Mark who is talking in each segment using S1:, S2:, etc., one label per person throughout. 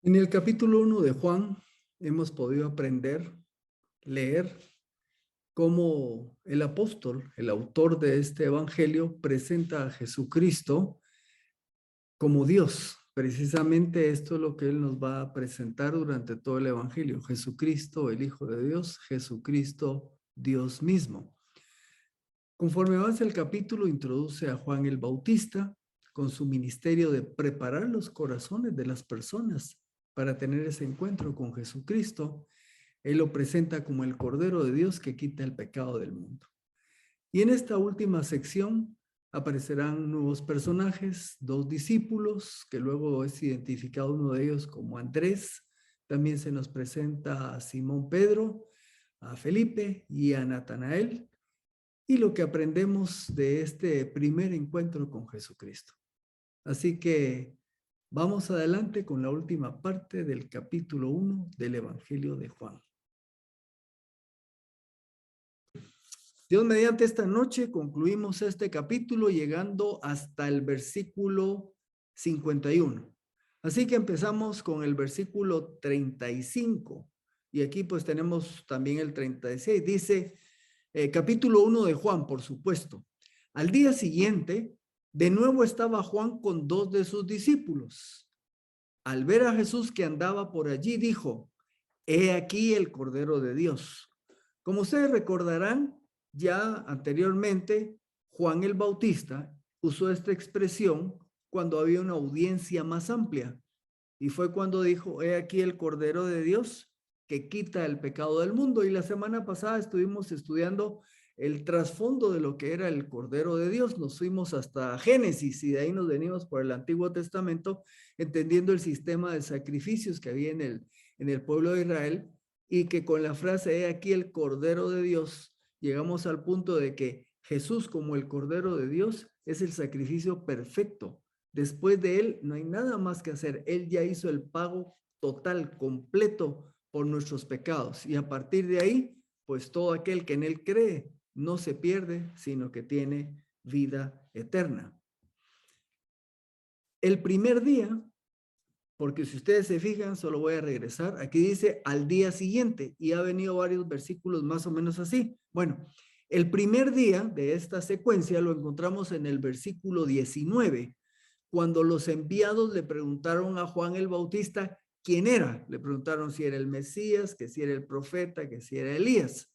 S1: En el capítulo 1 de Juan hemos podido aprender, leer cómo el apóstol, el autor de este evangelio, presenta a Jesucristo como Dios. Precisamente esto es lo que él nos va a presentar durante todo el evangelio. Jesucristo, el Hijo de Dios, Jesucristo, Dios mismo. Conforme avanza el capítulo, introduce a Juan el Bautista con su ministerio de preparar los corazones de las personas para tener ese encuentro con Jesucristo. Él lo presenta como el Cordero de Dios que quita el pecado del mundo. Y en esta última sección aparecerán nuevos personajes, dos discípulos, que luego es identificado uno de ellos como Andrés. También se nos presenta a Simón Pedro, a Felipe y a Natanael, y lo que aprendemos de este primer encuentro con Jesucristo. Así que vamos adelante con la última parte del capítulo 1 del Evangelio de Juan. Dios mediante, esta noche concluimos este capítulo llegando hasta el versículo 51. Así que empezamos con el versículo 35 y aquí pues tenemos también el 36. Dice, capítulo 1 de Juan, por supuesto. Al día siguiente, de nuevo estaba Juan con dos de sus discípulos. Al ver a Jesús que andaba por allí, dijo, he aquí el Cordero de Dios. Como ustedes recordarán, ya anteriormente, Juan el Bautista usó esta expresión cuando había una audiencia más amplia. Y fue cuando dijo, he aquí el Cordero de Dios que quita el pecado del mundo. Y la semana pasada estuvimos estudiando el trasfondo de lo que era el Cordero de Dios. Nos fuimos hasta Génesis y de ahí nos venimos por el Antiguo Testamento, entendiendo el sistema de sacrificios que había en el pueblo de Israel, y que con la frase, he aquí el Cordero de Dios, llegamos al punto de que Jesús como el Cordero de Dios es el sacrificio perfecto. Después de él no hay nada más que hacer. Él ya hizo el pago total, completo por nuestros pecados. Y a partir de ahí, pues todo aquel que en él cree no se pierde, sino que tiene vida eterna. El primer día, porque si ustedes se fijan, solo voy a regresar, aquí dice al día siguiente y ha venido varios versículos más o menos así. Bueno, el primer día de esta secuencia lo encontramos en el versículo 19, cuando los enviados le preguntaron a Juan el Bautista quién era. Le preguntaron si era el Mesías, que si era el profeta, que si era Elías.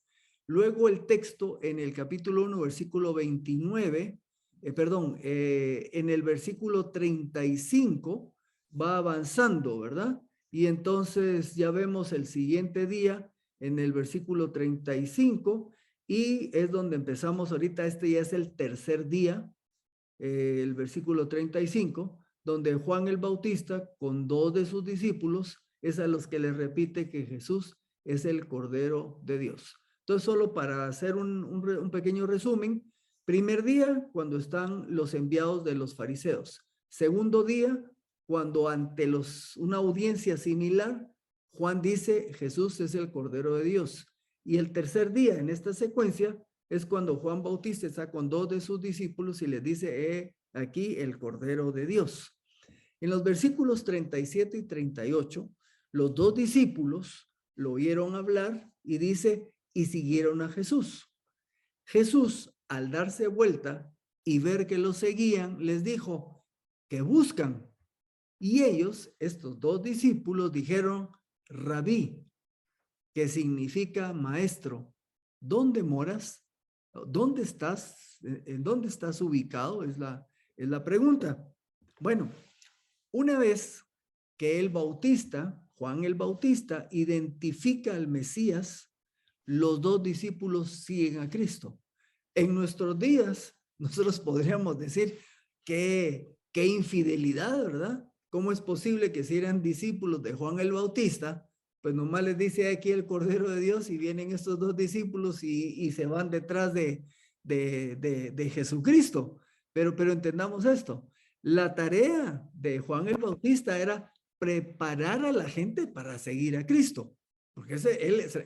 S1: Luego el texto en el capítulo 1, versículo 29, en el versículo 35 va avanzando, ¿verdad? Y entonces ya vemos el siguiente día en el versículo 35 y es donde empezamos ahorita. Este ya es el tercer día, el versículo 35, donde Juan el Bautista con dos de sus discípulos es a los que les repite que Jesús es el Cordero de Dios. Entonces, solo para hacer un pequeño resumen, primer día, cuando están los enviados de los fariseos. Segundo día, cuando ante una audiencia similar, Juan dice, Jesús es el Cordero de Dios. Y el tercer día en esta secuencia es cuando Juan Bautista está con dos de sus discípulos y les dice, aquí el Cordero de Dios. En los versículos 37 y 38, los dos discípulos lo oyeron hablar y dice, y siguieron a Jesús. Jesús, al darse vuelta y ver que lo seguían, les dijo, ¿qué buscan? Y ellos, estos dos discípulos, dijeron, Rabí, que significa maestro, ¿dónde moras? ¿Dónde estás? ¿En dónde estás ubicado? Es la pregunta. Bueno, una vez que el Bautista, Juan el Bautista, identifica al Mesías, los dos discípulos siguen a Cristo. En nuestros días, nosotros podríamos decir qué infidelidad, ¿verdad? ¿Cómo es posible que si eran discípulos de Juan el Bautista, pues nomás les dice aquí el Cordero de Dios y vienen estos dos discípulos y se van detrás de Jesucristo? Pero entendamos esto. La tarea de Juan el Bautista era preparar a la gente para seguir a Cristo. Porque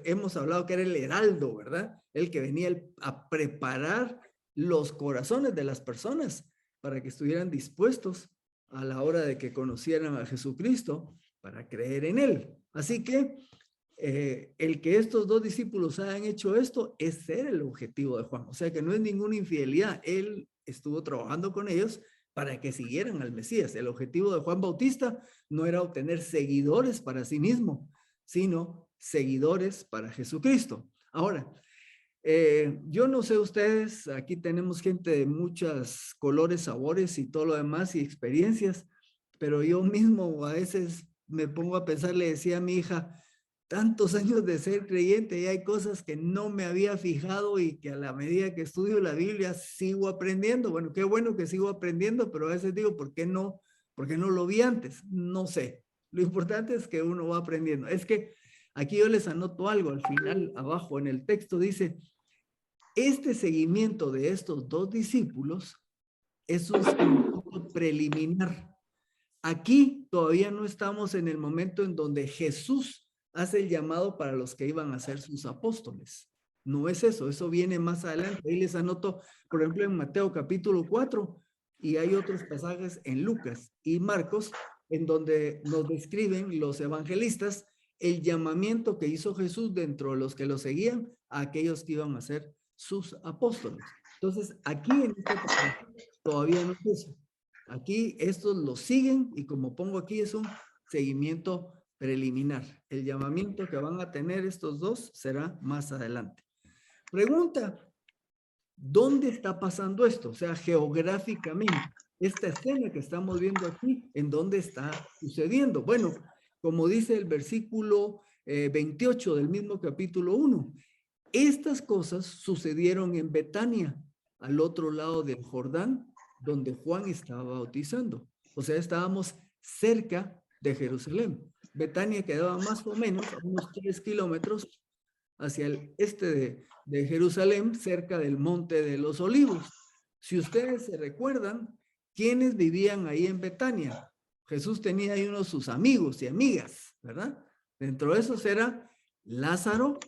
S1: hemos hablado que era el heraldo, ¿verdad? El que venía a preparar los corazones de las personas para que estuvieran dispuestos a la hora de que conocieran a Jesucristo, para creer en él. Así que el que estos dos discípulos hayan hecho esto es ser el objetivo de Juan. O sea que no es ninguna infidelidad. Él estuvo trabajando con ellos para que siguieran al Mesías. El objetivo de Juan Bautista no era obtener seguidores para sí mismo, sino seguidores para Jesucristo. Ahora, yo no sé ustedes, aquí tenemos gente de muchos colores, sabores y todo lo demás y experiencias, pero yo mismo a veces me pongo a pensar, le decía a mi hija, tantos años de ser creyente y hay cosas que no me había fijado y que a la medida que estudio la Biblia sigo aprendiendo. Bueno, qué bueno que sigo aprendiendo, pero a veces digo, ¿por qué no lo vi antes? No sé. Lo importante es que uno va aprendiendo. Es que aquí yo les anoto algo al final, abajo en el texto dice, este seguimiento de estos dos discípulos es un seguimiento preliminar. Aquí todavía no estamos en el momento en donde Jesús hace el llamado para los que iban a ser sus apóstoles. No es eso, eso viene más adelante. Ahí les anoto, por ejemplo, en Mateo capítulo 4 y hay otros pasajes en Lucas y Marcos en donde nos describen los evangelistas el llamamiento que hizo Jesús dentro de los que lo seguían a aquellos que iban a ser sus apóstoles. Entonces, aquí en este pasaje todavía no es eso. Aquí estos lo siguen y como pongo aquí es un seguimiento preliminar. El llamamiento que van a tener estos dos será más adelante. Pregunta, ¿dónde está pasando esto? O sea, geográficamente, esta escena que estamos viendo aquí, ¿en dónde está sucediendo? Bueno, como dice el versículo 28 del mismo capítulo 1, estas cosas sucedieron en Betania, al otro lado del Jordán, donde Juan estaba bautizando. O sea, estábamos cerca de Jerusalén. Betania quedaba más o menos a unos 3 kilómetros hacia el este de Jerusalén, cerca del Monte de los Olivos. Si ustedes se recuerdan, ¿quiénes vivían ahí en Betania? Jesús tenía ahí unos sus amigos y amigas, ¿verdad? Dentro de esos era Lázaro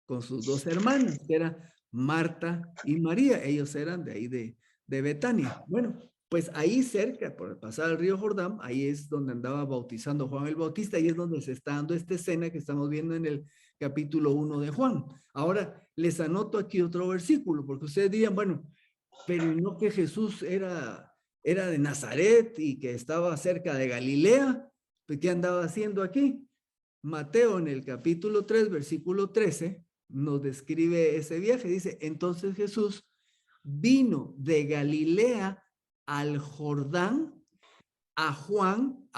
S1: con sus dos hermanas, que eran Marta y María. Ellos eran de ahí de Betania. Bueno, pues ahí cerca, por pasar el río Jordán, ahí es donde andaba bautizando Juan el Bautista y es donde se está dando esta escena que estamos viendo en el capítulo 1 de Juan. Ahora, les anoto aquí otro versículo, porque ustedes dirían, bueno, pero no que Jesús era de Nazaret y que estaba cerca de Galilea, pues ¿qué andaba haciendo aquí? Mateo en el capítulo 3, versículo 13, nos describe ese viaje. Dice, entonces Jesús vino de Galilea al Jordán a Juan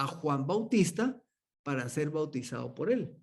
S1: Bautista, para ser bautizado por él.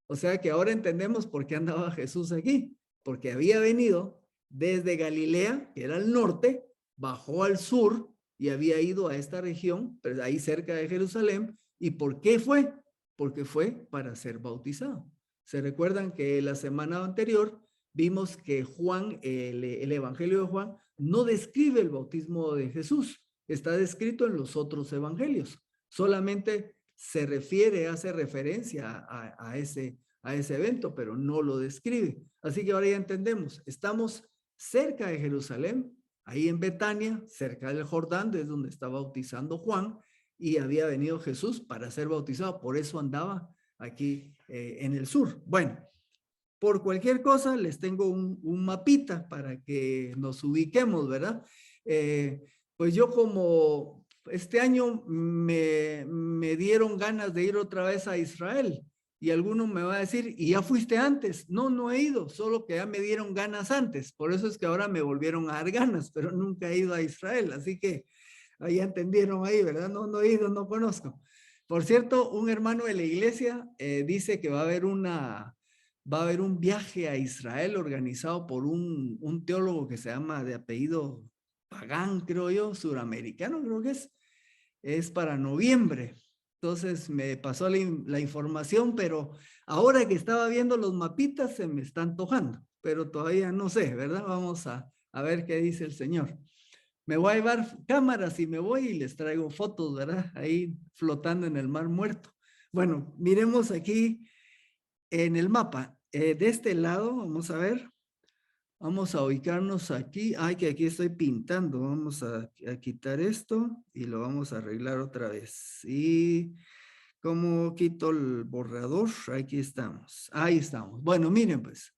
S1: O sea que ahora entendemos por qué andaba Jesús aquí, porque había venido desde Galilea, que era el norte, bajó al sur y había ido a esta región, pero ahí cerca de Jerusalén. ¿Y por qué fue? Porque fue para ser bautizado. ¿Se recuerdan que la semana anterior vimos que Juan, el Evangelio de Juan, no describe el bautismo de Jesús? Está descrito en los otros evangelios. Solamente se refiere, hace referencia a ese evento, pero no lo describe. Así que ahora ya entendemos, estamos cerca de Jerusalén, ahí en Betania, cerca del Jordán, desde donde está bautizando Juan, y había venido Jesús para ser bautizado, por eso andaba aquí en el sur. Bueno, por cualquier cosa les tengo un mapita para que nos ubiquemos, ¿verdad? Pues yo como este año me dieron ganas de ir otra vez a Israel y alguno me va a decir, ¿y ya fuiste antes? No, no he ido, solo que ya me dieron ganas antes. Por eso es que ahora me volvieron a dar ganas, pero nunca he ido a Israel. Así que ahí entendieron ahí, ¿verdad? No, no he ido, no conozco. Por cierto, un hermano de la iglesia dice que va a haber un viaje a Israel organizado por un teólogo que se llama de apellido Pagán, creo yo, suramericano, creo que es para noviembre. Entonces me pasó la información, pero ahora que estaba viendo los mapitas se me está antojando, pero todavía no sé, ¿verdad? Vamos a ver qué dice el Señor. Me voy a llevar cámaras y me voy y les traigo fotos, ¿verdad? Ahí flotando en el mar muerto. Bueno, miremos aquí en el mapa. De este lado, vamos a ver, vamos a ubicarnos aquí. Ay, que aquí estoy pintando. Vamos a quitar esto y lo vamos a arreglar otra vez. Y ¿Cómo quito el borrador? Aquí estamos. Ahí estamos. Bueno, miren pues.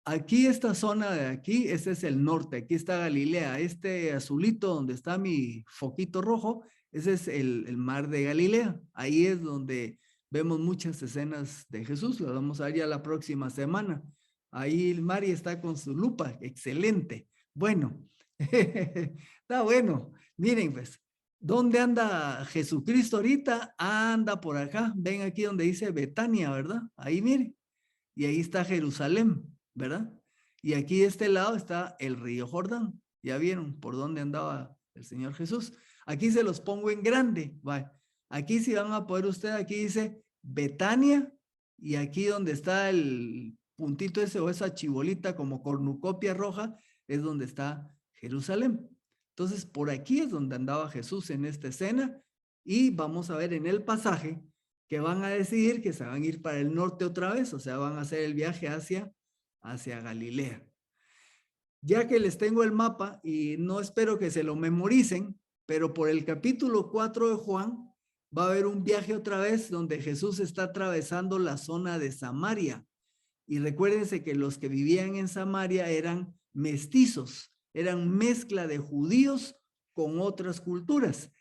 S1: Aquí esta zona de aquí, este es el norte. Aquí está Galilea. Este azulito donde está mi foquito rojo, ese es el mar de Galilea. Ahí es donde vemos muchas escenas de Jesús. Lo vamos a ver ya la próxima semana. Ahí Mari está con su lupa. Excelente. Bueno, está bueno. Miren pues. ¿Dónde anda Jesucristo ahorita? Anda por acá. Ven aquí donde dice Betania, ¿verdad? Ahí miren. Y ahí está Jerusalén, ¿verdad? Y aquí de este lado está el río Jordán. Ya vieron por dónde andaba el Señor Jesús. Aquí se los pongo en grande. Va. Aquí si van a poder ustedes, aquí dice Betania. Y aquí donde está el puntito ese o esa chibolita como cornucopia roja, es donde está Jerusalén. Entonces, por aquí es donde andaba Jesús en esta escena y vamos a ver en el pasaje que van a decidir que se van a ir para el norte otra vez, o sea, van a hacer el viaje hacia Galilea. Ya que les tengo el mapa y no espero que se lo memoricen, pero por el capítulo 4 de Juan va a haber un viaje otra vez donde Jesús está atravesando la zona de Samaria. Y recuérdense que los que vivían en Samaria eran mestizos, eran mezcla de judíos con otras culturas.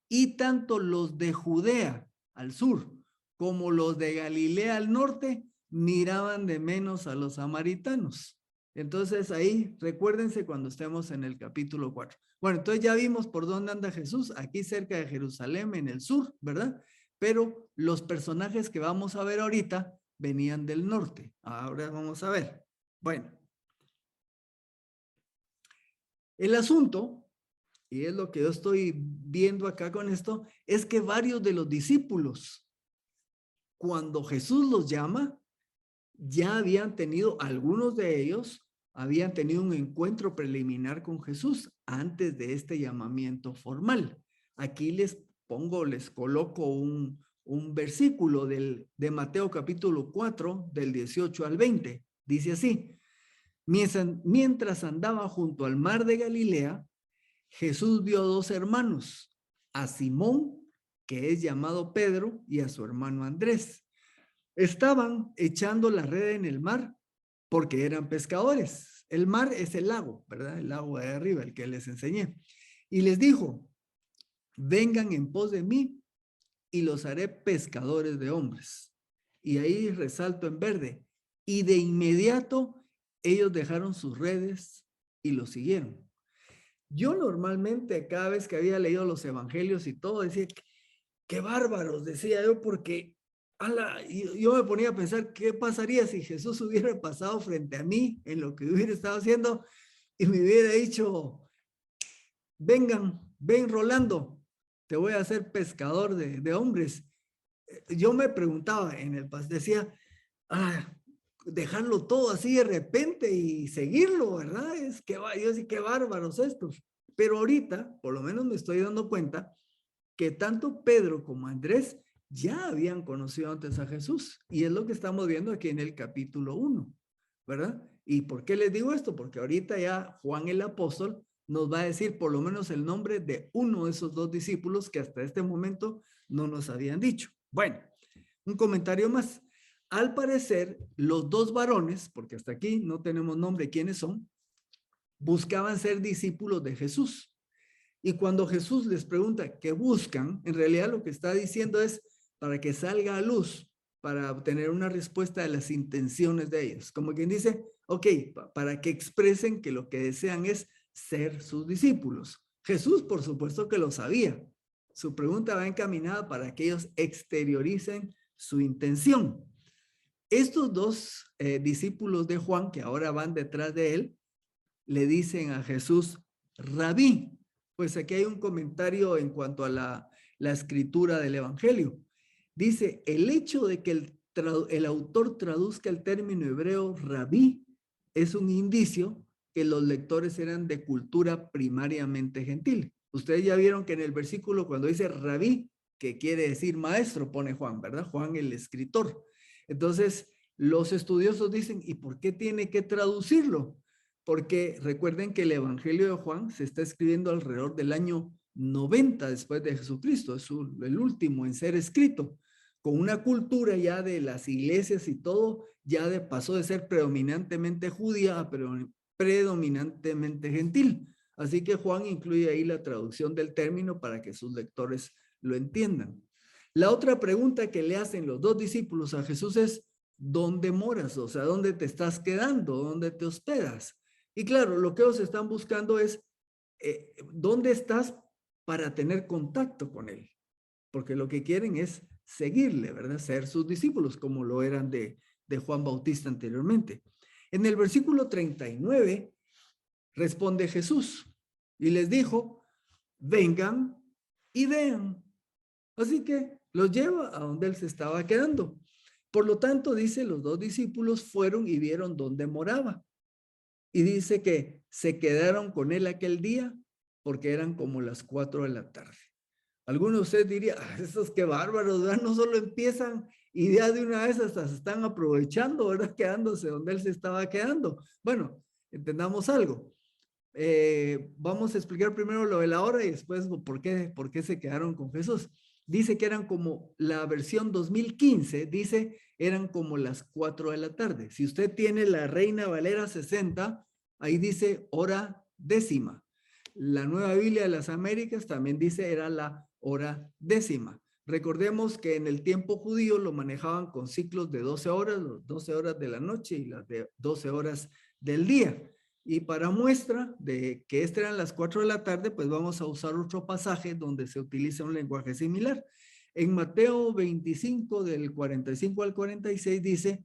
S1: Y tanto los de Judea al sur como los de Galilea al norte miraban de menos a los samaritanos. Entonces ahí, recuérdense cuando estemos en el capítulo 4. Bueno, entonces ya vimos por dónde anda Jesús, aquí cerca de Jerusalén, en el sur, ¿verdad? Pero los personajes que vamos a ver ahorita venían del norte. Ahora vamos a ver. Bueno, el asunto, y es lo que yo estoy viendo acá con esto, es que varios de los discípulos, cuando Jesús los llama, ya habían tenido, algunos de ellos, habían tenido un encuentro preliminar con Jesús antes de este llamamiento formal. Aquí les coloco un versículo de Mateo capítulo 4, del 18 al 20. Dice así: mientras andaba junto al mar de Galilea, Jesús vio a dos hermanos, a Simón, que es llamado Pedro, y a su hermano Andrés. Estaban echando la red en el mar porque eran pescadores. El mar es el lago, ¿verdad? El lago de arriba, el que les enseñé. Y les dijo: vengan en pos de mí y los haré pescadores de hombres. Y ahí resalto en verde. Y de inmediato ellos dejaron sus redes y lo siguieron. Yo normalmente cada vez que había leído los evangelios y todo, decía, qué bárbaros, decía yo, porque yo me ponía a pensar qué pasaría si Jesús hubiera pasado frente a mí en lo que hubiera estado haciendo y me hubiera dicho: vengan, ven Rolando, te voy a hacer pescador de hombres. Yo me preguntaba en el decía, dejarlo todo así de repente y seguirlo, ¿verdad? Es que yo sí, qué bárbaros estos. Pero ahorita, por lo menos me estoy dando cuenta que tanto Pedro como Andrés ya habían conocido antes a Jesús. Y es lo que estamos viendo aquí en el capítulo 1, ¿verdad? ¿Y por qué les digo esto? Porque ahorita ya Juan el apóstol nos va a decir por lo menos el nombre de uno de esos dos discípulos que hasta este momento no nos habían dicho. Bueno, un comentario más. Al parecer, los dos varones, porque hasta aquí no tenemos nombre quiénes son, buscaban ser discípulos de Jesús. Y cuando Jesús les pregunta qué buscan, en realidad lo que está diciendo es para que salga a luz, para obtener una respuesta de las intenciones de ellos. Como quien dice, ok, para que expresen que lo que desean es ser sus discípulos. Jesús, por supuesto que lo sabía. Su pregunta va encaminada para que ellos exterioricen su intención. Estos dos discípulos de Juan, que ahora van detrás de él, le dicen a Jesús: Rabí. Pues aquí hay un comentario en cuanto a la escritura del Evangelio. Dice, el hecho de que el autor traduzca el término hebreo rabí es un indicio que los lectores eran de cultura primariamente gentil. Ustedes ya vieron que en el versículo cuando dice rabí, que quiere decir maestro, pone Juan, ¿verdad? Juan el escritor. Entonces, los estudiosos dicen, ¿y por qué tiene que traducirlo? Porque recuerden que el Evangelio de Juan se está escribiendo alrededor del año 90 después de Jesucristo. Es el último en ser escrito, con una cultura ya de las iglesias y todo, ya pasó de ser predominantemente judía a predominantemente gentil. Así que Juan incluye ahí la traducción del término para que sus lectores lo entiendan. La otra pregunta que le hacen los dos discípulos a Jesús es, ¿dónde moras? O sea, ¿dónde te estás quedando? ¿Dónde te hospedas? Y claro, lo que ellos están buscando es, ¿dónde estás para tener contacto con él? Porque lo que quieren es seguirle, ¿verdad? Ser sus discípulos, como lo eran de Juan Bautista anteriormente. En el versículo 39, responde Jesús y les dijo, vengan y vean. Así que los lleva a donde él se estaba quedando. Por lo tanto, dice, los dos discípulos fueron y vieron dónde moraba. Y dice que se quedaron con él aquel día porque eran como las 4 de la tarde. Algunos de ustedes dirían, esos qué bárbaros, ¿verdad? No solo empiezan y ya de una vez hasta se están aprovechando, ¿verdad? Quedándose donde él se estaba quedando. Bueno, entendamos algo. Vamos a explicar primero lo de la hora y después por qué se quedaron con Jesús. Dice que eran como la versión 2015, dice, eran como las 4 de la tarde. Si usted tiene la Reina Valera 60, ahí dice hora décima. La Nueva Biblia de las Américas también dice era la hora décima. Recordemos que en el tiempo judío lo manejaban con ciclos de 12 horas, las 12 horas de la noche y las de 12 horas del día. Y para muestra de que estas eran las 4 de la tarde, pues vamos a usar otro pasaje donde se utiliza un lenguaje similar. En Mateo 25, del 45 al 46, dice,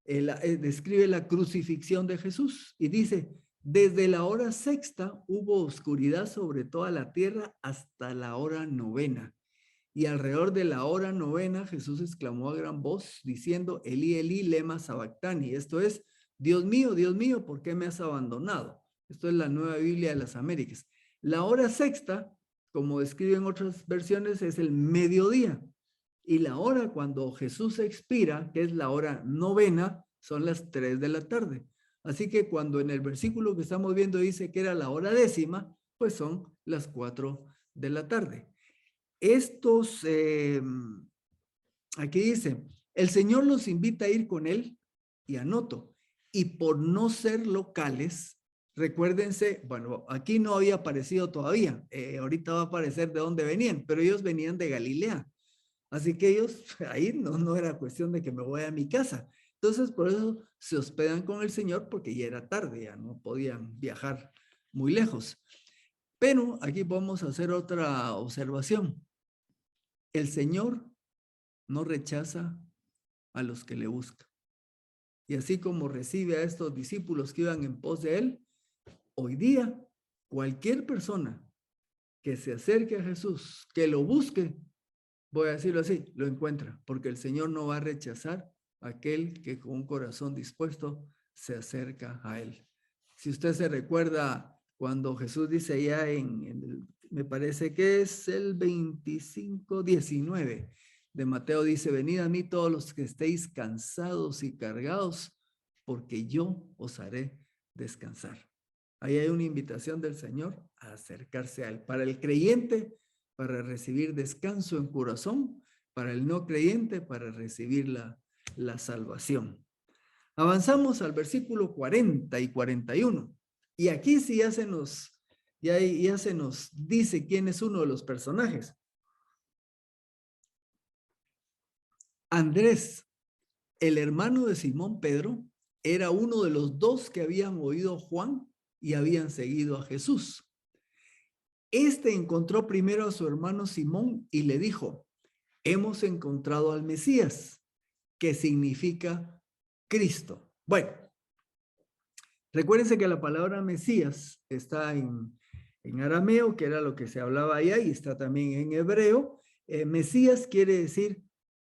S1: describe la crucifixión de Jesús y dice, desde la hora sexta hubo oscuridad sobre toda la tierra hasta la hora novena. Y alrededor de la hora novena, Jesús exclamó a gran voz diciendo, Elí, Elí, lema sabactani. Esto es, Dios mío, ¿por qué me has abandonado? Esto es la Nueva Biblia de las Américas. La hora sexta, como describen otras versiones, es el mediodía. Y la hora cuando Jesús expira, que es la hora novena, son las 3 de la tarde. Así que cuando en el versículo que estamos viendo dice que era la hora décima, pues son las 4 de la tarde. Estos, aquí dice, el Señor los invita a ir con él, y anoto, y por no ser locales, recuérdense, bueno, aquí no había aparecido todavía, ahorita va a aparecer de dónde venían, pero ellos venían de Galilea, así que ellos, ahí no era cuestión de que me voy a mi casa, entonces por eso se hospedan con el Señor, porque ya era tarde, ya no podían viajar muy lejos. Pero aquí vamos a hacer otra observación. El Señor no rechaza a los que le buscan. Y así como recibe a estos discípulos que iban en pos de él, hoy día cualquier persona que se acerque a Jesús, que lo busque, voy a decirlo así, lo encuentra, porque el Señor no va a rechazar a aquel que con un corazón dispuesto se acerca a él. Si usted se recuerda cuando Jesús dice ya me parece que es el 25:19 de Mateo, dice, venid a mí todos los que estéis cansados y cargados, porque yo os haré descansar. Ahí hay una invitación del Señor a acercarse a él. Para el creyente, para recibir descanso en corazón, para el no creyente, para recibir la salvación. Avanzamos al versículo 40 y 41. Y aquí sí ya se nos dice quién es uno de los personajes. Andrés, el hermano de Simón Pedro, era uno de los dos que habían oído a Juan y habían seguido a Jesús. Este encontró primero a su hermano Simón y le dijo, hemos encontrado al Mesías, que significa Cristo. Bueno, recuérdense que la palabra Mesías está en arameo, que era lo que se hablaba allá, y está también en hebreo. Mesías quiere decir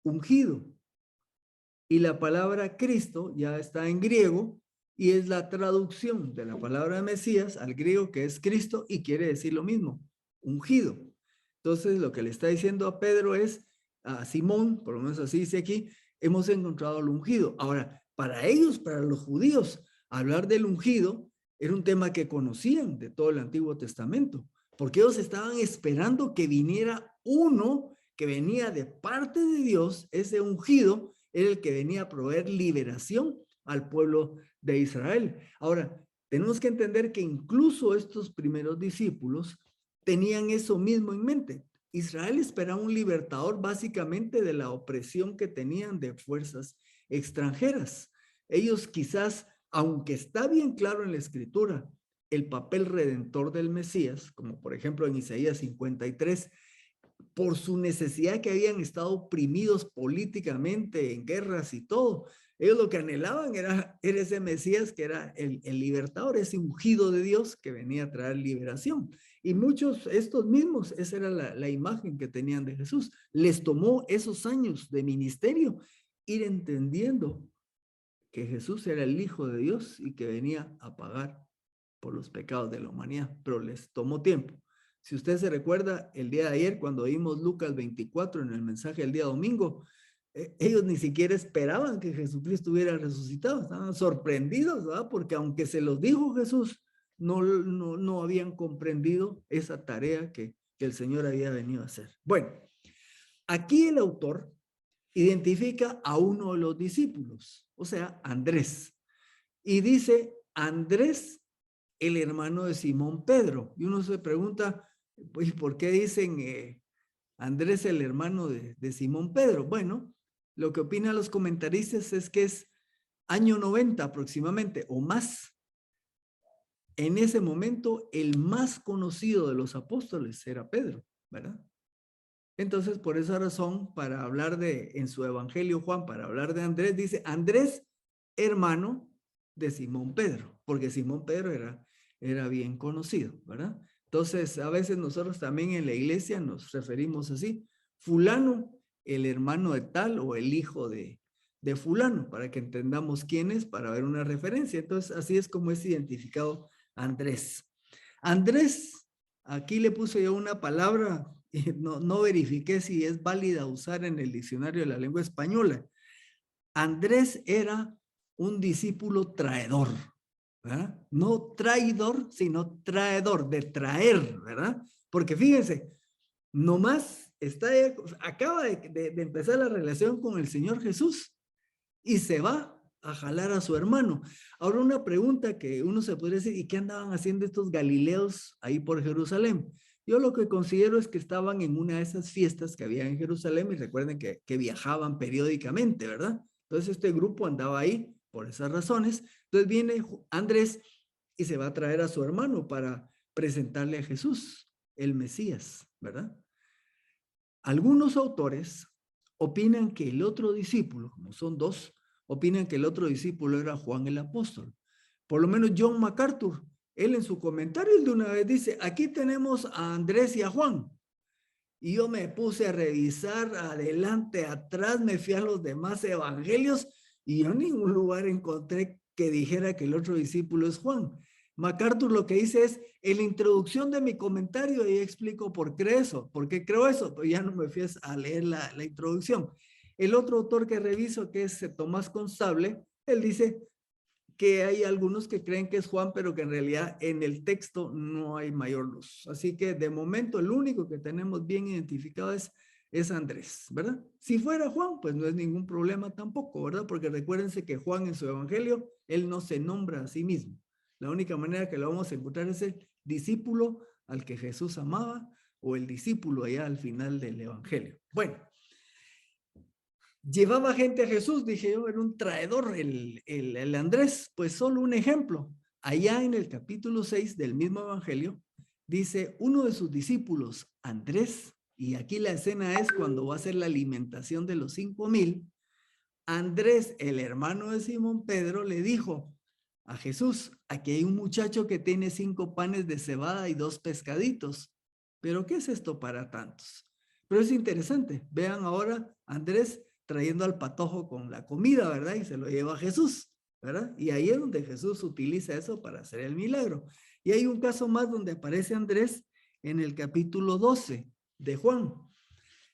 S1: ungido. Y la palabra Cristo ya está en griego y es la traducción de la palabra Mesías al griego, que es Cristo, y quiere decir lo mismo, ungido. Entonces lo que le está diciendo a Pedro es, a Simón, por lo menos así dice aquí, hemos encontrado al ungido. Ahora, para ellos, para los judíos, hablar del ungido era un tema que conocían de todo el Antiguo Testamento, porque ellos estaban esperando que viniera uno que venía de parte de Dios. Ese ungido era el que venía a proveer liberación al pueblo de Israel. Ahora, tenemos que entender que incluso estos primeros discípulos tenían eso mismo en mente. Israel esperaba un libertador básicamente de la opresión que tenían de fuerzas extranjeras. Ellos quizás, aunque está bien claro en la escritura el papel redentor del Mesías, como por ejemplo en Isaías 53, por su necesidad que habían estado oprimidos políticamente en guerras y todo, ellos lo que anhelaban era ese Mesías que era el libertador, ese ungido de Dios que venía a traer liberación. Y muchos, estos mismos, esa era la imagen que tenían de Jesús. Les tomó esos años de ministerio ir entendiendo que Jesús era el Hijo de Dios y que venía a pagar por los pecados de la humanidad, pero les tomó tiempo. Si usted se recuerda, el día de ayer, cuando vimos Lucas 24 en el mensaje del día domingo, ellos ni siquiera esperaban que Jesucristo hubiera resucitado, estaban sorprendidos, ¿verdad? Porque aunque se los dijo Jesús, no habían comprendido esa tarea que el Señor había venido a hacer. Bueno, aquí el autor identifica a uno de los discípulos, o sea, Andrés, y dice, Andrés, el hermano de Simón Pedro. Y uno se pregunta, pues, ¿por qué dicen Andrés, el hermano de Simón Pedro? Bueno, lo que opinan los comentaristas es que es año 90 aproximadamente, o más. En ese momento, el más conocido de los apóstoles era Pedro, ¿verdad? Entonces, por esa razón, para hablar en su evangelio Juan, para hablar de Andrés, dice Andrés, hermano de Simón Pedro, porque Simón Pedro era bien conocido, ¿verdad? Entonces, a veces nosotros también en la iglesia nos referimos así, fulano, el hermano de tal o el hijo de fulano, para que entendamos quién es, para ver una referencia. Entonces, así es como es identificado Andrés. Andrés, aquí le puse yo una palabra, no verifiqué si es válida usar en el diccionario de la lengua española. Andrés era un discípulo traidor, ¿verdad? No traidor, sino traidor, de traer, ¿verdad? Porque fíjense, nomás acaba de empezar la relación con el Señor Jesús y se va a jalar a su hermano. Ahora una pregunta que uno se podría decir, ¿y qué andaban haciendo estos galileos ahí por Jerusalén? Yo lo que considero es que estaban en una de esas fiestas que había en Jerusalén y recuerden que viajaban periódicamente, ¿verdad? Entonces este grupo andaba ahí por esas razones. Entonces viene Andrés y se va a traer a su hermano para presentarle a Jesús, el Mesías, ¿verdad? Algunos autores opinan que el otro discípulo, como son dos, opinan que el otro discípulo era Juan el apóstol. Por lo menos John MacArthur, él en su comentario de una vez dice, aquí tenemos a Andrés y a Juan. Y yo me puse a revisar adelante, atrás, me fui a los demás evangelios y yo en ningún lugar encontré que dijera que el otro discípulo es Juan. MacArthur lo que dice es, en la introducción de mi comentario, y explico por qué eso, por qué creo eso, pero ya no me fui a leer la introducción. El otro autor que reviso, que es Tomás Constable, él dice que hay algunos que creen que es Juan, pero que en realidad en el texto no hay mayor luz. Así que de momento el único que tenemos bien identificado es Andrés, ¿verdad? Si fuera Juan, pues no es ningún problema tampoco, ¿verdad? Porque recuérdense que Juan en su evangelio, él no se nombra a sí mismo. La única manera que lo vamos a encontrar es el discípulo al que Jesús amaba o el discípulo allá al final del evangelio. Bueno, llevaba gente a Jesús, dije yo, era un traidor el Andrés. Pues solo un ejemplo. Allá en el capítulo 6 del mismo evangelio, dice uno de sus discípulos, Andrés, y aquí la escena es cuando va a hacer la alimentación de los 5,000, Andrés, el hermano de Simón Pedro, le dijo a Jesús, aquí hay un muchacho que tiene 5 panes de cebada y 2 pescaditos, pero ¿qué es esto para tantos? Pero es interesante, vean ahora Andrés trayendo al patojo con la comida, ¿verdad? Y se lo lleva a Jesús, ¿verdad? Y ahí es donde Jesús utiliza eso para hacer el milagro. Y hay un caso más donde aparece Andrés en el capítulo 12 de Juan.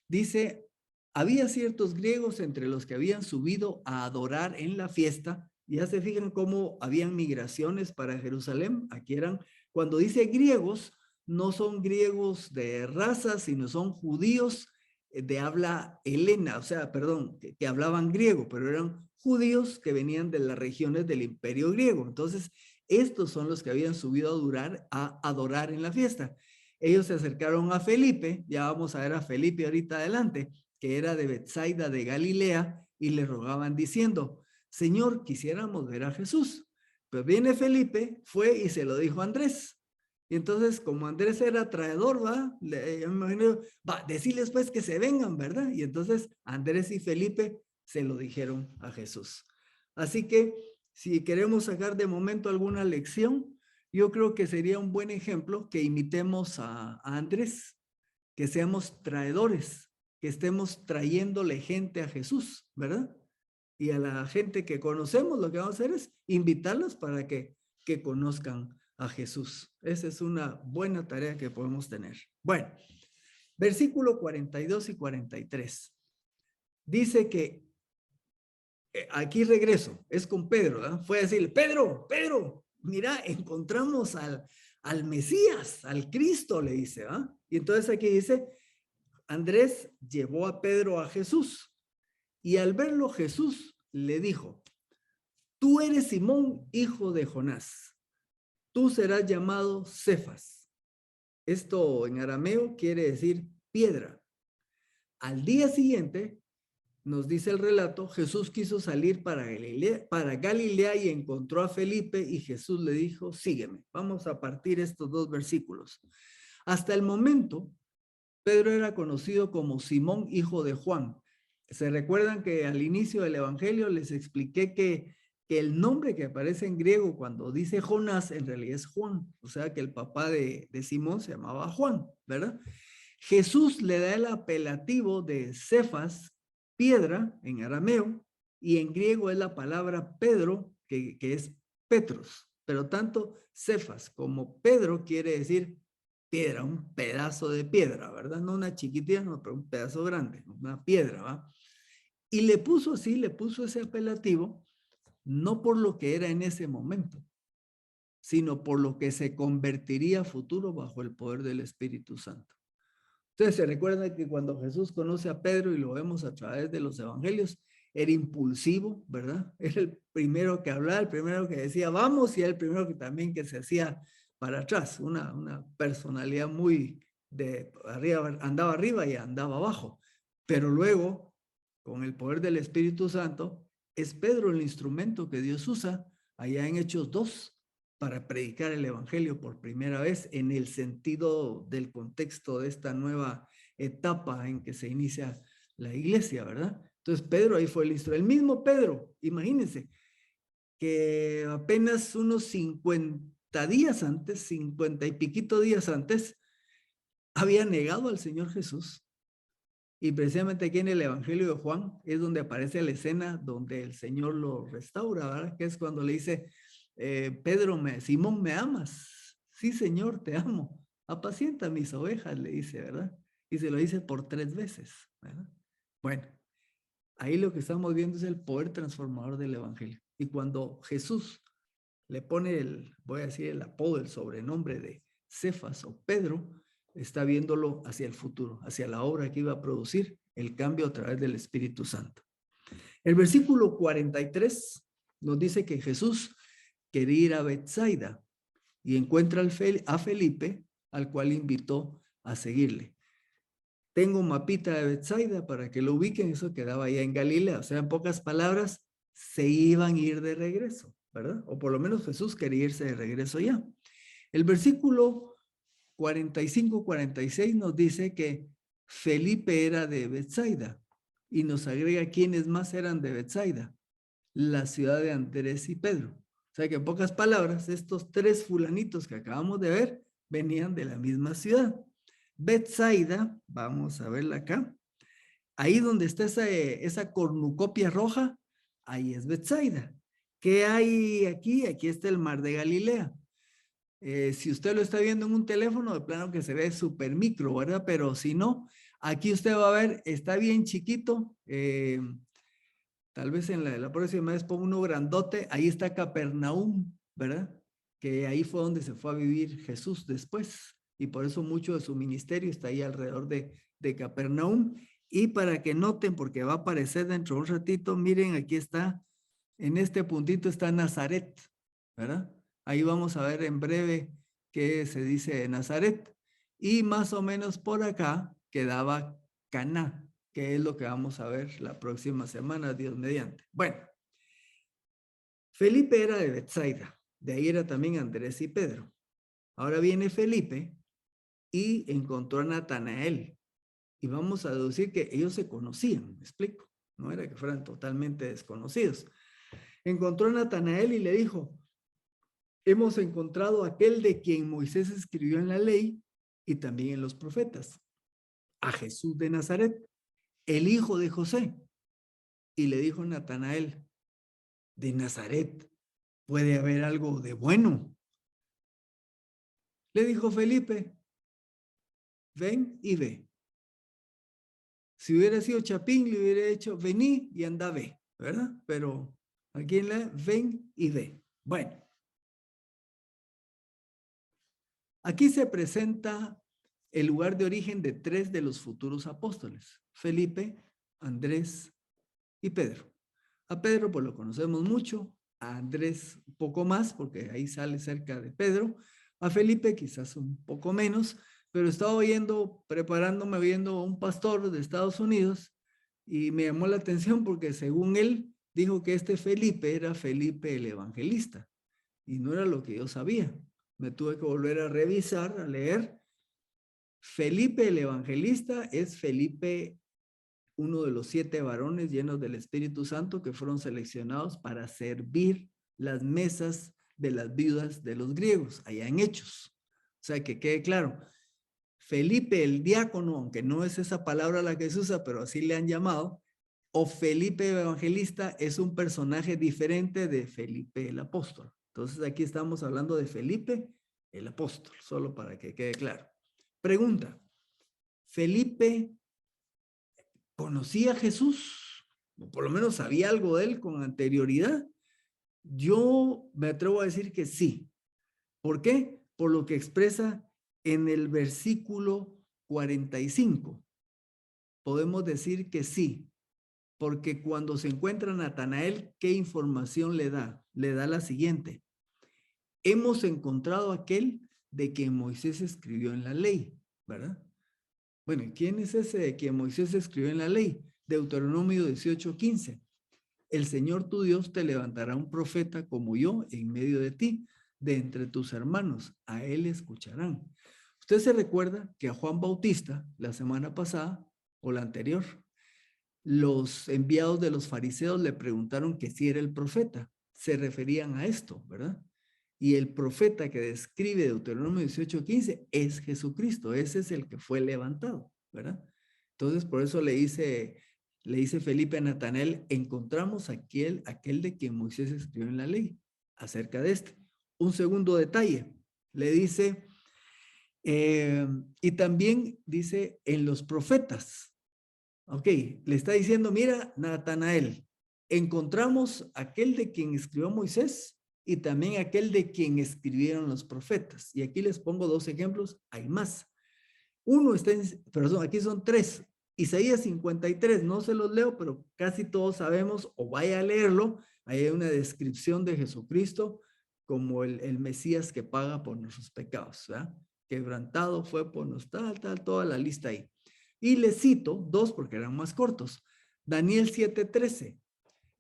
S1: Dice, había ciertos griegos entre los que habían subido a adorar en la fiesta. Ya se fijan cómo habían migraciones para Jerusalén. Aquí eran, cuando dice griegos, no son griegos de raza, sino son judíos de habla helena, o sea, perdón, que hablaban griego, pero eran judíos que venían de las regiones del imperio griego. Entonces, estos son los que habían subido a adorar en la fiesta. Ellos se acercaron a Felipe, ya vamos a ver a Felipe ahorita adelante, que era de Betsaida de Galilea, y le rogaban diciendo, Señor, quisiéramos ver a Jesús. Pues viene Felipe, fue y se lo dijo a Andrés. Y entonces, como Andrés era traidor, yo me imagino, decirles pues que se vengan, ¿verdad? Y entonces Andrés y Felipe se lo dijeron a Jesús. Así que, si queremos sacar de momento alguna lección, yo creo que sería un buen ejemplo que imitemos a Andrés, que seamos traidores, que estemos trayéndole gente a Jesús, ¿verdad? Y a la gente que conocemos, lo que vamos a hacer es invitarlos para que conozcan a Jesús. Esa es una buena tarea que podemos tener. Bueno, versículo 42 y 43. Dice que aquí regreso, es con Pedro, ¿verdad? Fue a decirle, Pedro, mira, encontramos al Mesías, al Cristo, le dice, ¿verdad? Y entonces aquí dice, Andrés llevó a Pedro a Jesús y al verlo Jesús le dijo, tú eres Simón, hijo de Jonás, tú serás llamado Cefas. Esto en arameo quiere decir piedra. Al día siguiente, nos dice el relato, Jesús quiso salir para Galilea y encontró a Felipe y Jesús le dijo, sígueme. Vamos a partir estos dos versículos. Hasta el momento, Pedro era conocido como Simón, hijo de Juan. ¿Se recuerdan que al inicio del evangelio les expliqué que el nombre que aparece en griego cuando dice Jonás en realidad es Juan? O sea que el papá de Simón se llamaba Juan, ¿verdad? Jesús le da el apelativo de Cefas, piedra en arameo, y en griego es la palabra Pedro, que es Petros. Pero tanto Cefas como Pedro quiere decir piedra, un pedazo de piedra, ¿verdad? No una chiquitita, no, pero un pedazo grande, una piedra, ¿va? Y le puso así, le puso ese apelativo, no por lo que era en ese momento, sino por lo que se convertiría a futuro bajo el poder del Espíritu Santo. Entonces se recuerda que cuando Jesús conoce a Pedro y lo vemos a través de los evangelios, era impulsivo, ¿verdad? Era el primero que hablaba, el primero que decía vamos y era el primero que también que se hacía para atrás, una personalidad muy de arriba, andaba arriba y andaba abajo. Pero luego, con el poder del Espíritu Santo, es Pedro el instrumento que Dios usa allá en Hechos 2 para predicar el evangelio por primera vez en el sentido del contexto de esta nueva etapa en que se inicia la iglesia, ¿verdad? Entonces Pedro ahí fue el mismo Pedro, imagínense, que apenas unos 50 días antes, 50 y piquito días antes, había negado al Señor Jesús. Y precisamente aquí en el Evangelio de Juan es donde aparece la escena donde el Señor lo restaura, ¿verdad? Que es cuando le dice, Pedro, Simón, ¿me amas? Sí, Señor, te amo. Apacienta mis ovejas, le dice, ¿verdad? Y se lo dice por 3 veces, ¿verdad? Bueno, ahí lo que estamos viendo es el poder transformador del Evangelio. Y cuando Jesús le pone voy a decir el apodo, el sobrenombre de Cefas o Pedro, está viéndolo hacia el futuro, hacia la obra que iba a producir el cambio a través del Espíritu Santo. El versículo 43 nos dice que Jesús quería ir a Betsaida y encuentra a Felipe, al cual invitó a seguirle. Tengo un mapita de Betsaida para que lo ubiquen, eso quedaba allá en Galilea, o sea, en pocas palabras, se iban a ir de regreso, ¿verdad? O por lo menos Jesús quería irse de regreso ya. El versículo 45-46 nos dice que Felipe era de Betsaida y nos agrega quiénes más eran de Betsaida, la ciudad de Andrés y Pedro. O sea que en pocas palabras, estos 3 fulanitos que acabamos de ver venían de la misma ciudad. Betsaida, vamos a verla acá, ahí donde está esa cornucopia roja, ahí es Betsaida. ¿Qué hay aquí? Aquí está el mar de Galilea. Si usted lo está viendo en un teléfono, de plano que se ve súper micro, ¿verdad? Pero si no, aquí usted va a ver, está bien chiquito. Tal vez en la próxima vez pongo uno grandote. Ahí está Capernaum, ¿verdad? Que ahí fue donde se fue a vivir Jesús después. y por eso mucho de su ministerio está ahí alrededor de Capernaum. Y para que noten, porque va a aparecer dentro de un ratito, miren, aquí está, en este puntito está Nazaret, ¿verdad? Ahí vamos a ver en breve qué se dice de Nazaret. Y más o menos por acá quedaba Caná, que es lo que vamos a ver la próxima semana, Dios mediante. Bueno, Felipe era de Betsaida, de ahí era también Andrés y Pedro. Ahora viene Felipe y encontró a Natanael. Y vamos a deducir que ellos se conocían, me explico. No era que fueran totalmente desconocidos. Encontró a Natanael y le dijo, hemos encontrado aquel de quien Moisés escribió en la ley y también en los profetas, a Jesús de Nazaret, el hijo de José. Y le dijo Natanael, de Nazaret puede haber algo de bueno. Le dijo Felipe, ven y ve. Si hubiera sido Chapín, le hubiera dicho, vení y anda ve, ¿verdad? Pero aquí en la ven y ve. Bueno, aquí se presenta el lugar de origen de 3 de los futuros apóstoles, Felipe, Andrés y Pedro. A Pedro pues lo conocemos mucho, a Andrés un poco más porque ahí sale cerca de Pedro, a Felipe quizás un poco menos, pero estaba oyendo, preparándome, viendo a un pastor de Estados Unidos y me llamó la atención porque según él dijo que este Felipe era Felipe el evangelista y no era lo que yo sabía. Me tuve que volver a revisar, a leer. Felipe el evangelista es Felipe, uno de los 7 varones llenos del Espíritu Santo que fueron seleccionados para servir las mesas de las viudas de los griegos, allá en Hechos. O sea, que quede claro, Felipe el diácono, aunque no es esa palabra la que se usa, pero así le han llamado, o Felipe el evangelista es un personaje diferente de Felipe el apóstol. Entonces aquí estamos hablando de Felipe el apóstol, solo para que quede claro. Pregunta, ¿Felipe conocía a Jesús? O por lo menos sabía algo de él con anterioridad. Yo me atrevo a decir que sí. ¿Por qué? Por lo que expresa en el versículo 45. Podemos decir que sí, porque cuando se encuentra Natanael, ¿qué información le da? Le da la siguiente. Hemos encontrado aquel de quien Moisés escribió en la ley, ¿verdad? Bueno, ¿quién es ese de quien Moisés escribió en la ley? Deuteronomio 18:15. El Señor tu Dios te levantará un profeta como yo en medio de ti, de entre tus hermanos. A él escucharán. Usted se recuerda que a Juan Bautista, la semana pasada o la anterior, los enviados de los fariseos le preguntaron que si era el profeta. Se referían a esto, ¿verdad? Y el profeta que describe Deuteronomio 18:15 es Jesucristo. Ese es el que fue levantado, ¿verdad? Entonces, por eso le dice Felipe a Natanael, encontramos aquel de quien Moisés escribió en la ley, acerca de este. Un segundo detalle, le dice, y también dice en los profetas. Ok, le está diciendo, mira, Natanael, encontramos aquel de quien escribió Moisés y también aquel de quien escribieron los profetas. Y aquí les pongo 2 ejemplos, hay más. Uno está perdón, aquí son 3. Isaías 53, no se los leo, pero casi todos sabemos, o vaya a leerlo, ahí hay una descripción de Jesucristo como el Mesías que paga por nuestros pecados, ¿verdad? Quebrantado fue por nos, toda la lista ahí. Y les cito 2 porque eran más cortos. Daniel 7:13.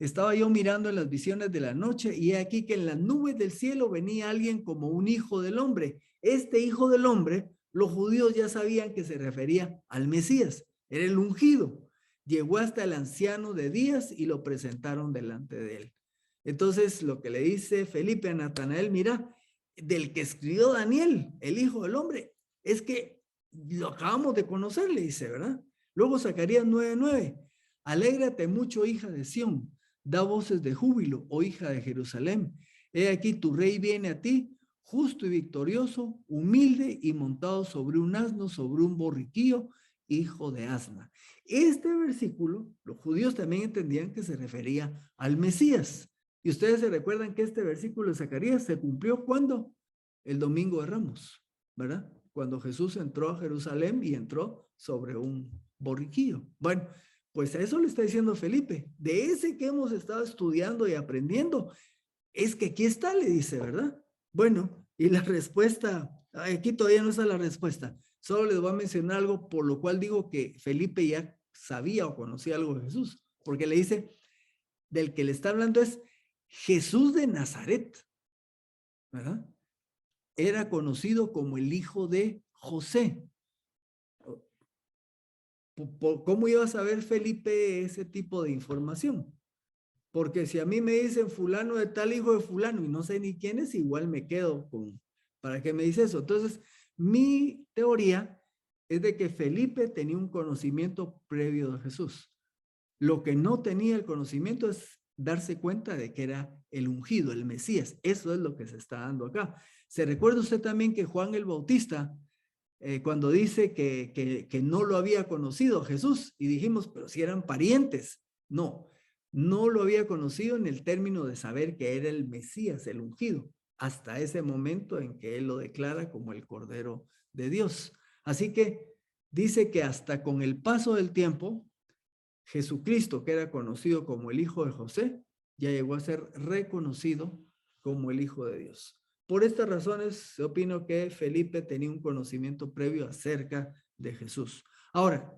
S1: Estaba yo mirando en las visiones de la noche y he aquí que en las nubes del cielo venía alguien como un hijo del hombre. Este hijo del hombre, los judíos ya sabían que se refería al Mesías, era el ungido. Llegó hasta el anciano de días y lo presentaron delante de él. Entonces, lo que le dice Felipe a Natanael, mira, del que escribió Daniel, el hijo del hombre, es que lo acabamos de conocer, le dice, ¿verdad? Luego Zacarías 9:9. Alégrate mucho, hija de Sión. Da voces de júbilo, oh hija de Jerusalén. He aquí tu rey viene a ti, justo y victorioso, humilde y montado sobre un asno, sobre un borriquillo, hijo de asna. Este versículo, los judíos también entendían que se refería al Mesías. Y ustedes se recuerdan que este versículo de Zacarías se cumplió ¿cuándo? El domingo de Ramos, ¿verdad? cuando Jesús entró a Jerusalén y entró sobre un borriquillo. Bueno, pues a eso le está diciendo Felipe, de ese que hemos estado estudiando y aprendiendo, es que aquí está, le dice, ¿verdad? Bueno, y la respuesta, aquí todavía no está la respuesta, solo les voy a mencionar algo por lo cual digo que Felipe ya sabía o conocía algo de Jesús, porque le dice, del que le está hablando es Jesús de Nazaret, ¿verdad? Era conocido como el hijo de José. ¿Cómo iba a saber Felipe ese tipo de información? Porque si a mí me dicen fulano de tal hijo de fulano y no sé ni quién es, igual me quedo con, ¿para qué me dice eso? Entonces, mi teoría es de que Felipe tenía un conocimiento previo de Jesús. Lo que no tenía el conocimiento es darse cuenta de que era el ungido, el Mesías. Eso es lo que se está dando acá. ¿Se recuerda usted también que Juan el Bautista, cuando dice que no lo había conocido Jesús, y dijimos, pero si eran parientes? No, no lo había conocido en el término de saber que era el Mesías, el ungido, hasta ese momento en que él lo declara como el Cordero de Dios. Así que dice que hasta con el paso del tiempo, Jesucristo, que era conocido como el Hijo de José, ya llegó a ser reconocido como el Hijo de Dios. Por estas razones, opino que Felipe tenía un conocimiento previo acerca de Jesús. Ahora,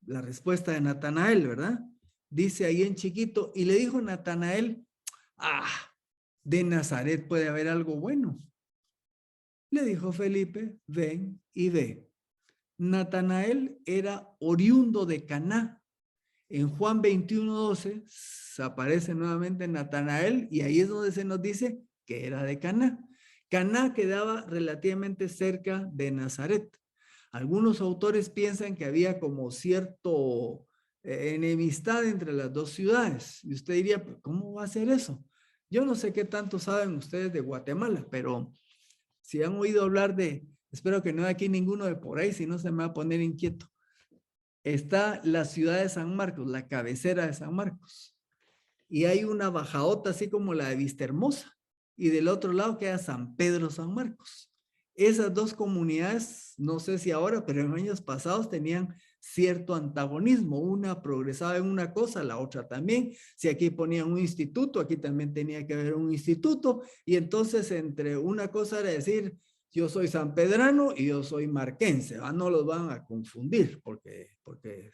S1: la respuesta de Natanael, ¿verdad? Dice ahí en chiquito, y le dijo Natanael, de Nazaret puede haber algo bueno. Le dijo Felipe, ven y ve. Natanael era oriundo de Caná. En Juan 21:12 aparece nuevamente Natanael y ahí es donde se nos dice que era de Caná. Caná quedaba relativamente cerca de Nazaret. Algunos autores piensan que había como cierto enemistad entre las dos ciudades. Y usted diría, ¿cómo va a ser eso? Yo no sé qué tanto saben ustedes de Guatemala, pero si han oído hablar de, espero que no hay aquí ninguno de por ahí, si no se me va a poner inquieto. Está la ciudad de San Marcos, la cabecera de San Marcos. Y hay una bajadota así como la de Vistahermosa. Y del otro lado queda San Pedro San Marcos. Esas dos comunidades, no sé si ahora, pero en años pasados tenían cierto antagonismo. Una progresaba en una cosa, la otra también. Si aquí ponían un instituto, aquí también tenía que haber un instituto. Y entonces entre una cosa era decir, yo soy sanpedrano y yo soy marquense, ¿va? No los van a confundir porque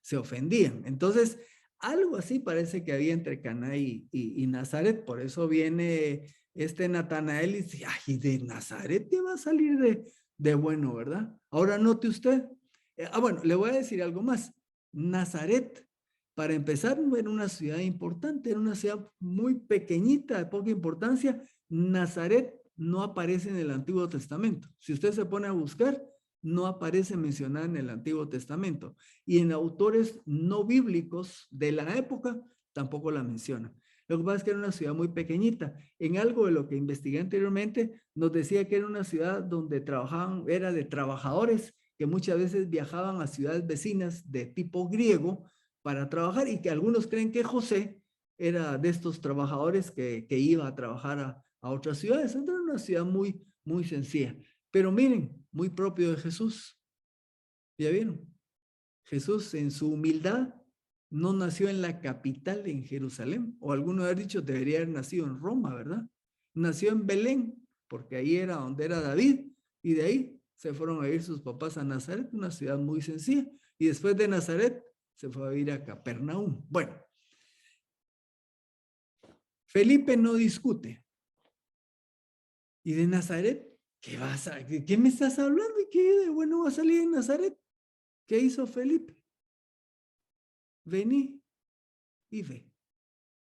S1: se ofendían. Entonces, algo así parece que había entre Caná y Nazaret, por eso viene este Natanael y dice, ay, de Nazaret te va a salir de bueno, ¿verdad? Ahora note usted, bueno, le voy a decir algo más. Nazaret, para empezar, no era una ciudad importante, era una ciudad muy pequeñita, de poca importancia. Nazaret no aparece en el Antiguo Testamento. Si usted se pone a buscar, no aparece mencionada en el Antiguo Testamento. Y en autores no bíblicos de la época tampoco la mencionan. Lo que pasa es que era una ciudad muy pequeñita. En algo de lo que investigué anteriormente, nos decía que era una ciudad donde trabajaban, era de trabajadores que muchas veces viajaban a ciudades vecinas de tipo griego para trabajar y que algunos creen que José era de estos trabajadores que iba a trabajar a otras ciudades. Era una ciudad muy, muy sencilla. Pero miren, muy propio de Jesús. ¿Ya vieron? Jesús en su humildad no nació en la capital, en Jerusalén, o alguno ha dicho debería haber nacido en Roma, ¿verdad? Nació en Belén, porque ahí era donde era David, y de ahí se fueron a ir sus papás a Nazaret, una ciudad muy sencilla, y después de Nazaret se fue a ir a Capernaum. Bueno, Felipe no discute. ¿Y de Nazaret? ¿Qué me estás hablando? ¿Y qué de bueno va a salir en Nazaret? ¿Qué hizo Felipe? Vení y ve,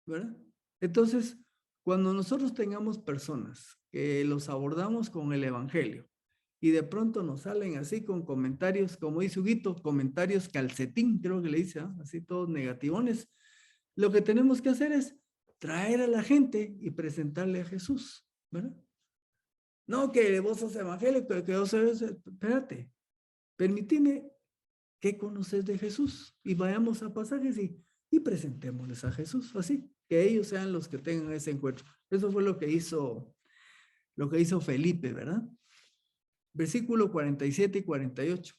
S1: ¿verdad? Entonces, cuando nosotros tengamos personas que los abordamos con el evangelio y de pronto nos salen así con comentarios, como dice Huguito, comentarios calcetín, creo que le dice, ¿no? Así todos negativones, lo que tenemos que hacer es traer a la gente y presentarle a Jesús, ¿verdad? No, que vos sos evangélico, que vos sos, espérate, permíteme, ¿qué conoces de Jesús? Y vayamos a pasajes y presentémosles a Jesús, así, que ellos sean los que tengan ese encuentro. Eso fue lo que hizo Felipe, ¿verdad? Versículo 47 y 48.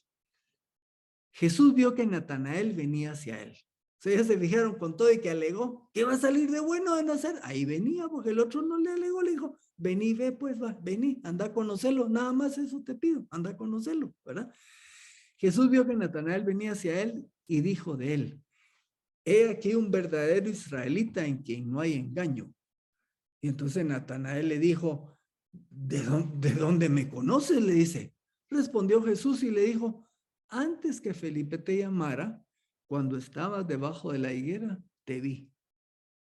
S1: Jesús vio que Natanael venía hacia él. O sea, ya se fijaron con todo y que alegó, ¿qué va a salir de bueno de nacer? Ahí venía, porque el otro no le alegó, le dijo, vení, ve, pues va, vení, anda a conocerlo, nada más eso te pido, anda a conocerlo, ¿verdad? Jesús vio que Natanael venía hacia él y dijo de él, he aquí un verdadero israelita en quien no hay engaño. Y entonces Natanael le dijo, ¿de dónde me conoces? Le dice. Respondió Jesús y le dijo, antes que Felipe te llamara, cuando estabas debajo de la higuera, te vi.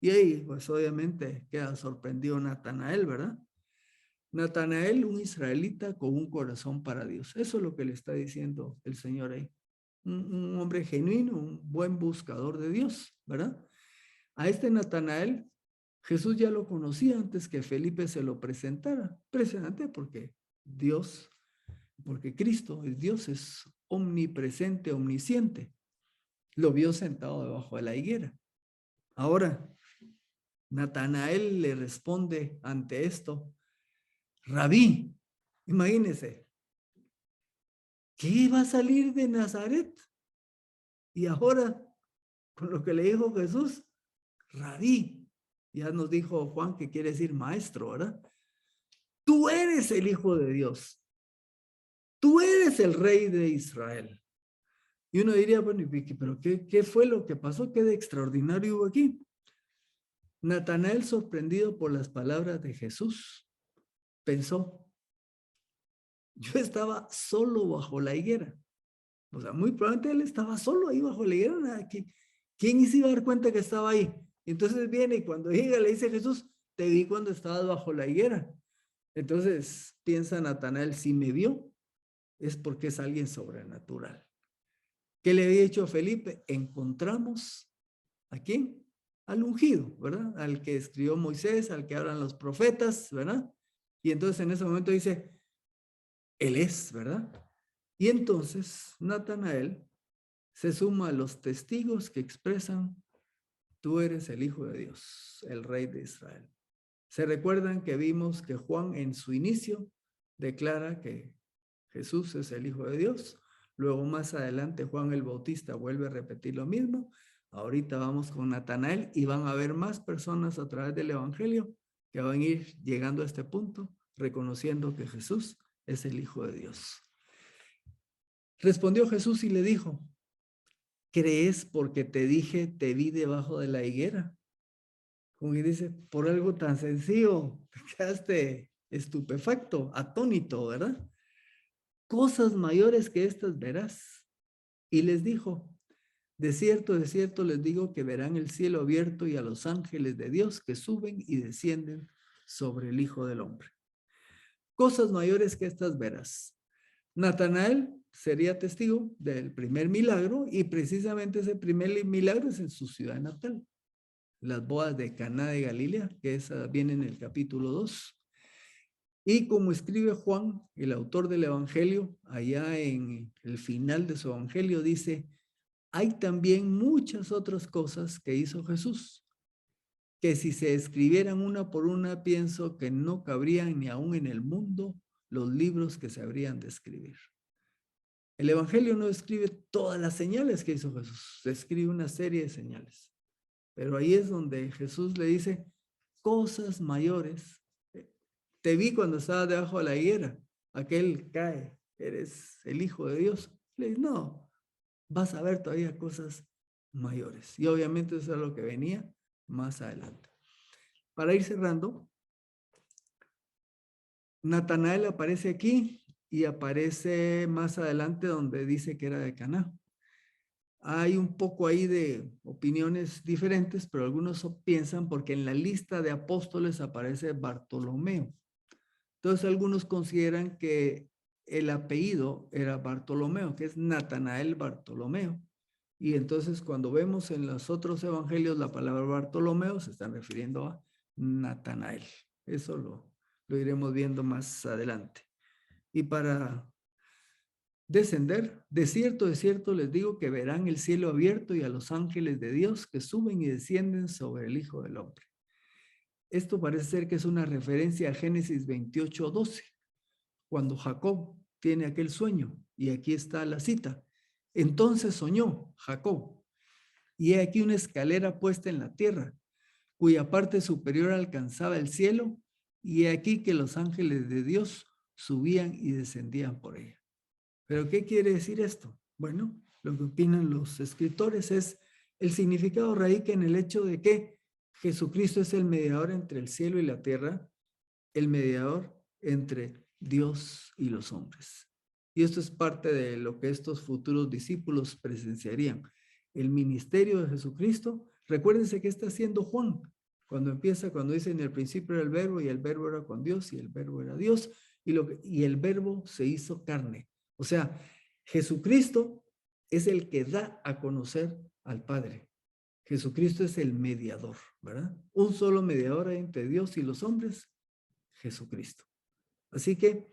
S1: Y ahí, pues obviamente queda sorprendido Natanael, ¿verdad? Natanael, un israelita con un corazón para Dios. Eso es lo que le está diciendo el Señor ahí. Un hombre genuino, un buen buscador de Dios, ¿verdad? A este Natanael, Jesús ya lo conocía antes que Felipe se lo presentara. Presente porque Dios, porque Cristo es Dios, es omnipresente, omnisciente. Lo vio sentado debajo de la higuera. Ahora, Natanael le responde ante esto, Rabí, imagínese, ¿qué va a salir de Nazaret? Y ahora, con lo que le dijo Jesús, Rabí, ya nos dijo Juan que quiere decir maestro, ¿verdad? Tú eres el Hijo de Dios. Tú eres el Rey de Israel. Y uno diría, bueno, pero ¿qué fue lo que pasó? ¿Qué de extraordinario hubo aquí? Natanael, sorprendido por las palabras de Jesús, pensó, yo estaba solo bajo la higuera. O sea, muy probablemente él estaba solo ahí bajo la higuera. ¿Quién se iba a dar cuenta que estaba ahí? Entonces viene y cuando llega le dice a Jesús, te vi cuando estabas bajo la higuera. Entonces piensa Natanael, si me vio, es porque es alguien sobrenatural. ¿Qué le había dicho a Felipe? Encontramos ¿a quién? Al ungido, ¿verdad? Al que escribió Moisés, al que hablan los profetas, ¿verdad? Y entonces en ese momento dice, él es, ¿verdad? Y entonces Natanael se suma a los testigos que expresan, tú eres el Hijo de Dios, el Rey de Israel. Se recuerdan que vimos que Juan en su inicio declara que Jesús es el Hijo de Dios. Luego más adelante Juan el Bautista vuelve a repetir lo mismo. Ahorita vamos con Natanael y van a haber más personas a través del Evangelio que van a ir llegando a este punto, reconociendo que Jesús es el Hijo de Dios. Respondió Jesús y le dijo, ¿crees porque te dije, te vi debajo de la higuera? Como que dice, por algo tan sencillo, te quedaste estupefacto, atónito, ¿verdad? Cosas mayores que estas verás. Y les dijo, de cierto les digo que verán el cielo abierto y a los ángeles de Dios que suben y descienden sobre el Hijo del Hombre. Cosas mayores que estas verás. Natanael sería testigo del primer milagro y precisamente ese primer milagro es en su ciudad natal. Las bodas de Caná de Galilea, que esa viene en el capítulo 2. Y como escribe Juan, el autor del Evangelio, allá en el final de su Evangelio dice, hay también muchas otras cosas que hizo Jesús, que si se escribieran una por una, pienso que no cabrían ni aún en el mundo los libros que se habrían de escribir. El Evangelio no describe todas las señales que hizo Jesús, describe una serie de señales. Pero ahí es donde Jesús le dice, cosas mayores. Te vi cuando estabas debajo de la higuera, aquel cae, eres el Hijo de Dios. Le dice, no, vas a ver todavía cosas mayores. Y obviamente eso es lo que venía más adelante. Para ir cerrando, Natanael aparece aquí y aparece más adelante donde dice que era de Caná. Hay un poco ahí de opiniones diferentes, pero algunos piensan porque en la lista de apóstoles aparece Bartolomeo. Entonces algunos consideran que el apellido era Bartolomeo, que es Natanael Bartolomeo. Y entonces cuando vemos en los otros evangelios la palabra Bartolomeo, se están refiriendo a Natanael. Eso lo iremos viendo más adelante. Y para descender, de cierto les digo que verán el cielo abierto y a los ángeles de Dios que suben y descienden sobre el Hijo del Hombre. Esto parece ser que es una referencia a Génesis 28:12, cuando Jacob tiene aquel sueño y aquí está la cita. Entonces soñó Jacob y he aquí una escalera puesta en la tierra, cuya parte superior alcanzaba el cielo, y he aquí que los ángeles de Dios subían y descendían por ella. ¿Pero qué quiere decir esto? Bueno, lo que opinan los escritores es el significado radica en el hecho de que Jesucristo es el mediador entre el cielo y la tierra, el mediador entre Dios y los hombres. Y esto es parte de lo que estos futuros discípulos presenciarían. El ministerio de Jesucristo, recuérdense que está haciendo Juan, cuando empieza, cuando dice en el principio era el verbo y el verbo era con Dios y el verbo era Dios y el verbo se hizo carne. O sea, Jesucristo es el que da a conocer al Padre. Jesucristo es el mediador, ¿verdad? Un solo mediador entre Dios y los hombres, Jesucristo. Así que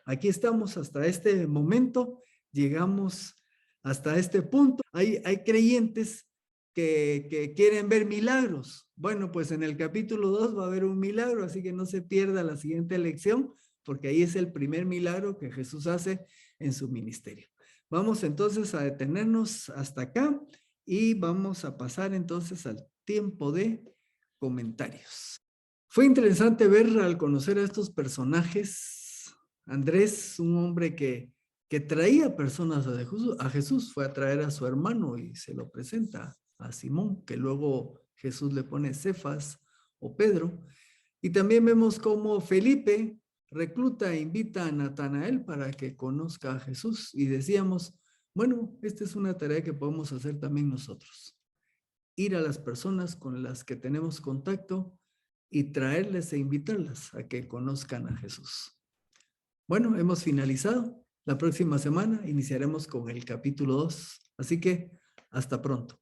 S1: aquí estamos hasta este momento, llegamos hasta este punto. Hay creyentes que quieren ver milagros. Bueno, pues en el capítulo 2 va a haber un milagro, así que no se pierda la siguiente lección, porque ahí es el primer milagro que Jesús hace en su ministerio. Vamos entonces a detenernos hasta acá y vamos a pasar entonces al tiempo de comentarios. Fue interesante ver al conocer a estos personajes. Andrés, un hombre que traía personas a Jesús, fue a traer a su hermano y se lo presenta a Simón, que luego Jesús le pone Cefas o Pedro. Y también vemos cómo Felipe recluta e invita a Natanael para que conozca a Jesús. Y decíamos, bueno, esta es una tarea que podemos hacer también nosotros. Ir a las personas con las que tenemos contacto y traerles e invitarlas a que conozcan a Jesús. Bueno, hemos finalizado. La próxima semana iniciaremos con el capítulo 2. Así que hasta pronto.